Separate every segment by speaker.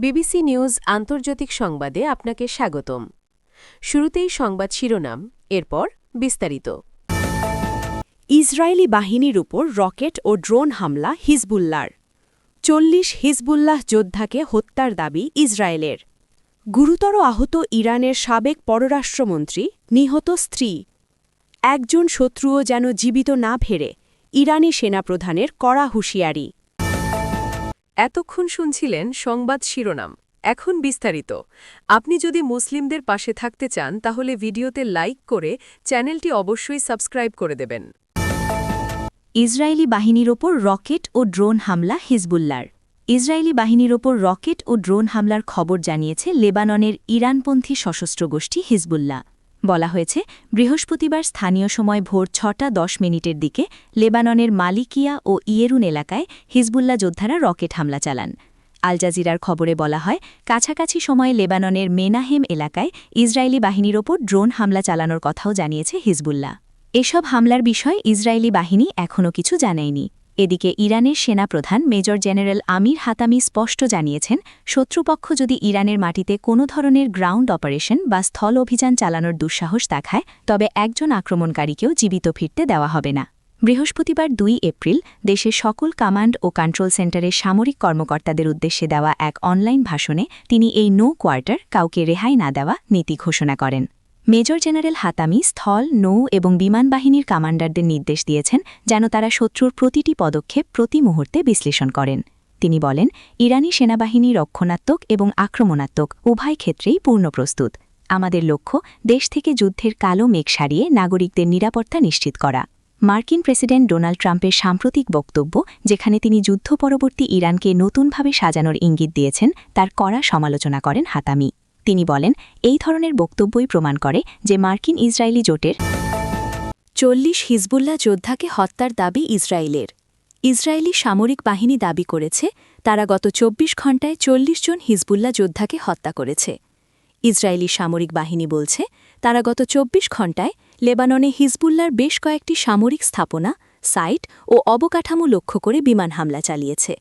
Speaker 1: BBC news আন্তর্জাতিক সংবাদে আপনাকে স্বাগতম। শুরুতেই সংবাদ শিরোনাম, এরপর বিস্তারিত।
Speaker 2: ইসরায়েলি বাহিনীর উপর রকেট ও ড্রোন হামলা হিজবুল্লাহর। ৪০ হিজবুল্লাহ যোদ্ধাকে হত্যার দাবি ইসরায়েলের। গুরুতর আহত ইরানের সাবেক পররাষ্ট্রমন্ত্রী, নিহত স্ত্রী। একজন শত্রুও যেন জীবিত না ফেরে, ইরানি সেনাপ্রধানের কড়া হুঁশিয়ারি।
Speaker 1: এতক্ষণ শুনছিলেন সংবাদ শিরোনাম, এখন বিস্তারিত। আপনি যদি মুসলিমদের পাশে থাকতে চান তাহলে ভিডিওতে লাইক করে চ্যানেলটি অবশ্যই সাবস্ক্রাইব করে দেবেন।
Speaker 3: ইসরায়েলি বাহিনীর ওপর রকেট ও ড্রোন হামলা হিজবুল্লাহর। ইসরায়েলি বাহিনীর ওপর রকেট ও ড্রোন হামলার খবর জানিয়েছে লেবাননের ইরানপন্থী সশস্ত্র গোষ্ঠী হিজবুল্লাহ। বলা হয়েছে, বৃহস্পতিবার স্থানীয় সময় ভোর ৬:১০ দিকে লেবাননের মালিকিয়া ও ইয়েরুন এলাকায় হিজবুল্লাহ যোদ্ধারা রকেট হামলা চালান। আল জাজিরার খবরে বলা হয়, কাছাকাছি সময়ে লেবাননের মেনাহেম এলাকায় ইসরায়েলি বাহিনীর ওপর ড্রোন হামলা চালানোর কথাও জানিয়েছে হিজবুল্লাহ। এসব হামলার বিষয়ে ইসরায়েলি বাহিনী এখনও কিছু জানায়নি। এদিকে ইরানের সেনাপ্রধান মেজর জেনারেল আমির হাতামি স্পষ্ট জানিয়েছেন, শত্রুপক্ষ যদি ইরানের মাটিতে কোনো ধরনের গ্রাউন্ড অপারেশন বা স্থল অভিযান চালানোর দুঃসাহস দেখায় তবে একজন আক্রমণকারীকেও জীবিত ফিরতে দেওয়া হবে না। বৃহস্পতিবার ২ এপ্রিল দেশের সকল কমান্ড ও কন্ট্রোল সেন্টারের সামরিক কর্মকর্তাদের উদ্দেশ্যে দেওয়া এক অনলাইন ভাষণে তিনি এই নো কোয়ার্টার, কাউকে রেহাই না দেওয়া নীতি ঘোষণা করেন। মেজর জেনারেল হাতামি স্থল, নৌ এবং বিমান বাহিনীর কমান্ডারদের নির্দেশ দিয়েছেন যেন তারা শত্রুর প্রতিটি পদক্ষেপ প্রতি মুহূর্তে বিশ্লেষণ করেন। তিনি বলেন, ইরানি সেনাবাহিনী রক্ষণাত্মক এবং আক্রমণাত্মক উভয় ক্ষেত্রেই পূর্ণ প্রস্তুত। আমাদের লক্ষ্য দেশ থেকে যুদ্ধের কালো মেঘ সারিয়ে নাগরিকদের নিরাপত্তা নিশ্চিত করা। মার্কিন প্রেসিডেন্ট ডোনাল্ড ট্রাম্পের সাম্প্রতিক বক্তব্য, যেখানে তিনি যুদ্ধ পরবর্তী ইরানকে নতুনভাবে সাজানোর ইঙ্গিত দিয়েছেন, তার কড়া সমালোচনা করেন হাতামি। তিনি বলেন, এই ধরনের বক্তব্যই প্রমাণ করে যে মার্কিন ইসরায়েলি জোটের ৪০ হিজবুল্লাহ যোদ্ধাকে হত্যার দাবি ইসরায়েলের। ইসরায়েলি সামরিক বাহিনী দাবি করেছে তারা গত ২৪ ঘণ্টায় ৪০ জন হিজবুল্লাহ যোদ্ধাকে হত্যা করেছে। ইসরায়েলি সামরিক বাহিনী বলছে তারা গত ২৪ ঘণ্টায় লেবাননে হিজবুল্লাহর বেশ কয়েকটি সামরিক স্থাপনা, সাইট ও অবকাঠামো লক্ষ্য করে বিমান হামলা চালিয়েছে।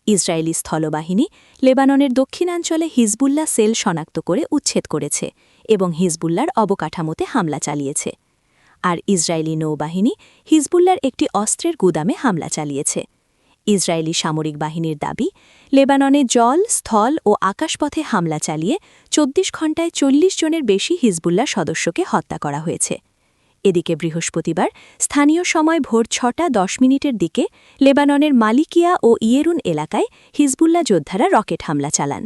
Speaker 3: ইসরায়েলি স্থলবাহিনী লেবাননের দক্ষিণাঞ্চলে হিজবুল্লাহ সেল শনাক্ত করে উচ্ছেদ করেছে এবং হিজবুল্লাহর অবকাঠামোতে হামলা চালিয়েছে। আর ইসরায়েলি নৌবাহিনী হিজবুল্লাহর একটি অস্ত্রের গুদামে হামলা চালিয়েছে। ইসরায়েলি সামরিক বাহিনীর দাবি, লেবাননে জল, স্থল ও আকাশপথে হামলা চালিয়ে ২৪ ঘণ্টায় ৪০ জনের বেশি হিজবুল্লাহ সদস্যকে হত্যা করা হয়েছে। এদিকে বৃহস্পতিবার স্থানীয় সময় ভোর ৬:১০ দিকে লেবাননের মালিকিয়া ও ইয়েরুন এলাকায় হিজবুল্লাহ যোদ্ধারা রকেট হামলা চালান।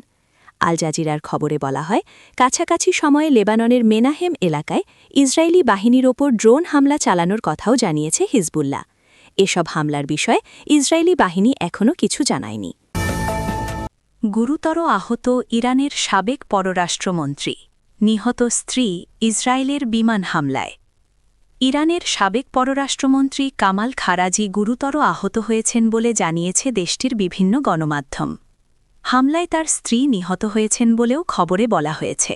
Speaker 3: আল জাজিরার খবরে বলা হয়, কাছাকাছি সময়ে লেবাননের মেনাহেম এলাকায় ইসরায়েলি বাহিনীর ওপর ড্রোন হামলা চালানোর কথাও জানিয়েছে হিজবুল্লাহ। এসব হামলার বিষয়ে ইসরায়েলি বাহিনী এখনও কিছু জানায়নি। গুরুতর আহত ইরানের সাবেক পররাষ্ট্রমন্ত্রী, নিহত স্ত্রী ইসরায়েলের বিমান হামলায়। ইরানের সাবেক পররাষ্ট্রমন্ত্রী কামাল খারাজি গুরুতর আহত হয়েছেন বলে জানিয়েছে দেশটির বিভিন্ন গণমাধ্যম। হামলায় তার স্ত্রী নিহত হয়েছেন বলেও খবরে বলা হয়েছে।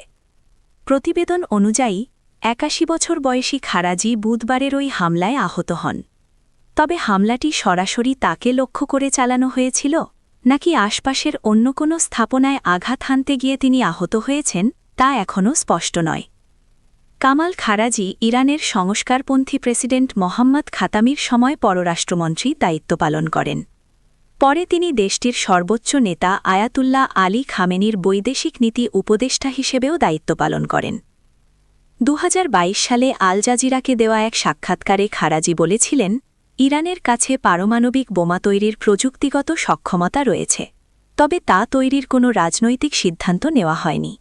Speaker 3: প্রতিবেদন অনুযায়ী ৮১ বছর বয়সী খারাজি বুধবারের ওই হামলায় আহত হন। তবে হামলাটি সরাসরি তাকে লক্ষ্য করে চালানো হয়েছিল নাকি আশপাশের অন্য কোনো স্থাপনায় আঘাত হানতে গিয়ে তিনি আহত হয়েছেন তা এখনও স্পষ্ট নয়। কামাল খারাজি ইরানের সংস্কারপন্থী প্রেসিডেন্ট মোহাম্মদ খাতামির সময় পররাষ্ট্রমন্ত্রী দায়িত্ব পালন করেন। পরে তিনি দেশটির সর্বোচ্চ নেতা আয়াতুল্লাহ আলী খামেনির বৈদেশিক নীতি উপদেষ্টা হিসেবেও দায়িত্ব পালন করেন। ২০২২ সালে আল জাজিরাকে দেওয়া এক সাক্ষাৎকারে খারাজি বলেছিলেন, ইরানের কাছে পারমাণবিক বোমা তৈরির প্রযুক্তিগত সক্ষমতা রয়েছে, তবে তা তৈরির কোনো রাজনৈতিক সিদ্ধান্ত নেওয়া হয়নি।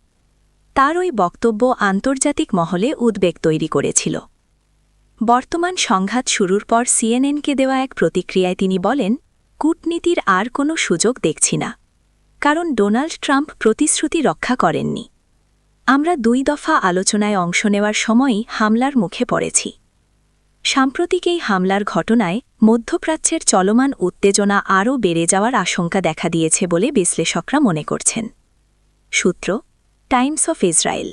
Speaker 3: তার ওই বক্তব্য আন্তর্জাতিক মহলে উদ্বেগ তৈরি করেছিল। বর্তমান সংঘাত শুরুর পর সিএনএনকে দেওয়া এক প্রতিক্রিয়ায় তিনি বলেন, কূটনীতির আর কোনো সুযোগ দেখছি না, কারণ ডোনাল্ড ট্রাম্প প্রতিশ্রুতি রক্ষা করেননি। আমরা ২ দফা আলোচনায় অংশ নেওয়ার সময়ই হামলার মুখে পড়েছি। সাম্প্রতিক এই হামলার ঘটনায় মধ্যপ্রাচ্যের চলমান উত্তেজনা আরও বেড়ে যাওয়ার আশঙ্কা দেখা দিয়েছে বলে বিশ্লেষকরা মনে করছেন। সূত্র, টাইমস অফ ইসরায়েল।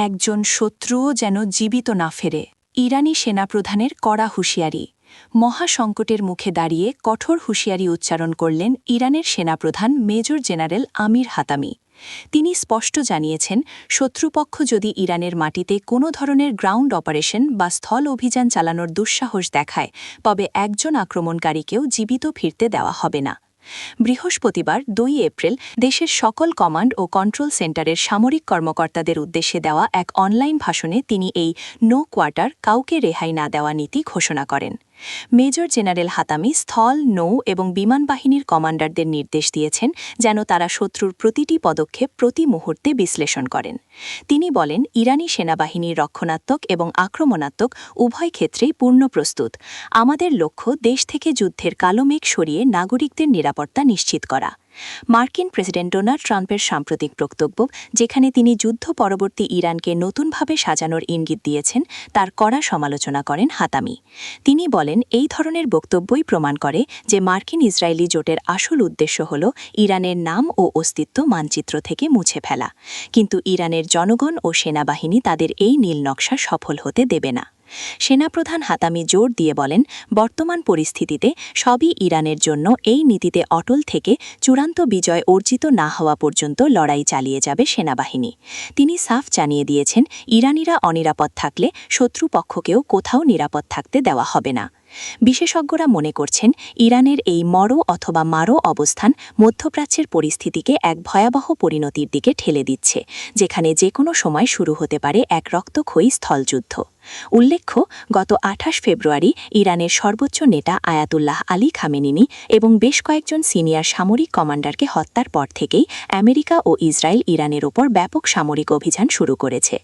Speaker 3: একজন শত্রুও যেন জীবিত না ফেরে, ইরানি সেনাপ্রধানের কড়া হুঁশিয়ারি। মহাসংকটের মুখে দাঁড়িয়ে কঠোর হুঁশিয়ারি উচ্চারণ করলেন ইরানের সেনাপ্রধান মেজর জেনারেল আমির হাতামি। তিনি স্পষ্ট জানিয়েছেন, শত্রুপক্ষ যদি ইরানের মাটিতে কোনো ধরনের গ্রাউন্ড অপারেশন বা স্থল অভিযান চালানোর দুঃসাহস দেখায়, তবে একজন আক্রমণকারীকেও জীবিত ফিরতে দেওয়া হবে না। বৃহস্পতিবার ২ এপ্রিল দেশের সকল কমান্ড ও কন্ট্রোল সেন্টারের সামরিক কর্মকর্তাদের উদ্দেশ্যে দেওয়া এক অনলাইন ভাষণে তিনি এই নো কোয়ার্টার, কাউকে রেহাই না দেওয়া নীতি ঘোষণা করেন। মেজর জেনারেল হাতামি স্থল, নৌ এবং বিমান বাহিনীর কমান্ডারদের নির্দেশ দিয়েছেন যেন তারা শত্রুর প্রতিটি পদক্ষেপ প্রতি মুহূর্তে বিশ্লেষণ করেন। তিনি বলেন, ইরানি সেনাবাহিনীর রক্ষণাত্মক এবং আক্রমণাত্মক উভয় ক্ষেত্রেই পূর্ণ প্রস্তুত। আমাদের লক্ষ্য দেশ থেকে যুদ্ধের কালো মেঘ সরিয়ে নাগরিকদের নিরাপত্তা নিশ্চিত করা। মার্কিন প্রেসিডেন্ট ডোনাল্ড ট্রাম্পের সাম্প্রতিক বক্তব্য, যেখানে তিনি যুদ্ধ পরবর্তী ইরানকে নতুনভাবে সাজানোর ইঙ্গিত দিয়েছেন, তার কড়া সমালোচনা করেন হাতামি। তিনি বলেন, এই ধরনের বক্তব্যই প্রমাণ করে যে মার্কিন ইসরায়েলি জোটের আসল উদ্দেশ্য হল ইরানের নাম ও অস্তিত্ব মানচিত্র থেকে মুছে ফেলা। কিন্তু ইরানের জনগণ ও সেনাবাহিনী তাদের এই নীল নকশা সফল হতে দেবে না। সেনাপ্রধান হাতামি জোর দিয়ে বলেন, বর্তমান পরিস্থিতিতে সবই ইরানের জন্য এই নীতিতে অটল থেকে চূড়ান্ত বিজয় অর্জিত না হওয়া পর্যন্ত লড়াই চালিয়ে যাবে সেনাবাহিনী। তিনি সাফ জানিয়ে দিয়েছেন, ইরানিরা অনিরাপদ থাকলে শত্রুপক্ষকেও কোথাও নিরাপদ থাকতে দেওয়া হবে না। বিশেষজ্ঞরা মনে করছেন, ইরানের এই মরো অথবা মারো অবস্থান মধ্যপ্রাচ্যের পরিস্থিতিকে এক ভয়াবহ পরিণতির দিকে ঠেলে দিচ্ছে, যেখানে যে কোনো সময় শুরু হতে পারে এক রক্তক্ষয়ী স্থলযুদ্ধ। উল্লেখ্য, গত ২৮ ফেব্রুয়ারি ইরানের সর্বোচ্চ নেতা আয়াতুল্লাহ আলী খামেনিনি এবং বেশ কয়েকজন সিনিয়র সামরিক কমান্ডারকে হত্যার পর থেকেই আমেরিকা ও ইসরায়েল ইরানের ওপর ব্যাপক সামরিক অভিযান শুরু করেছে।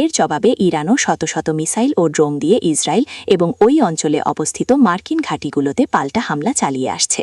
Speaker 3: এর জবাবে ইরানও শত শত মিসাইল ও ড্রোন দিয়ে ইসরায়েল এবং ওই অঞ্চলে অবস্থিত মার্কিন ঘাঁটিগুলোতে পাল্টা হামলা চালিয়ে আসছে।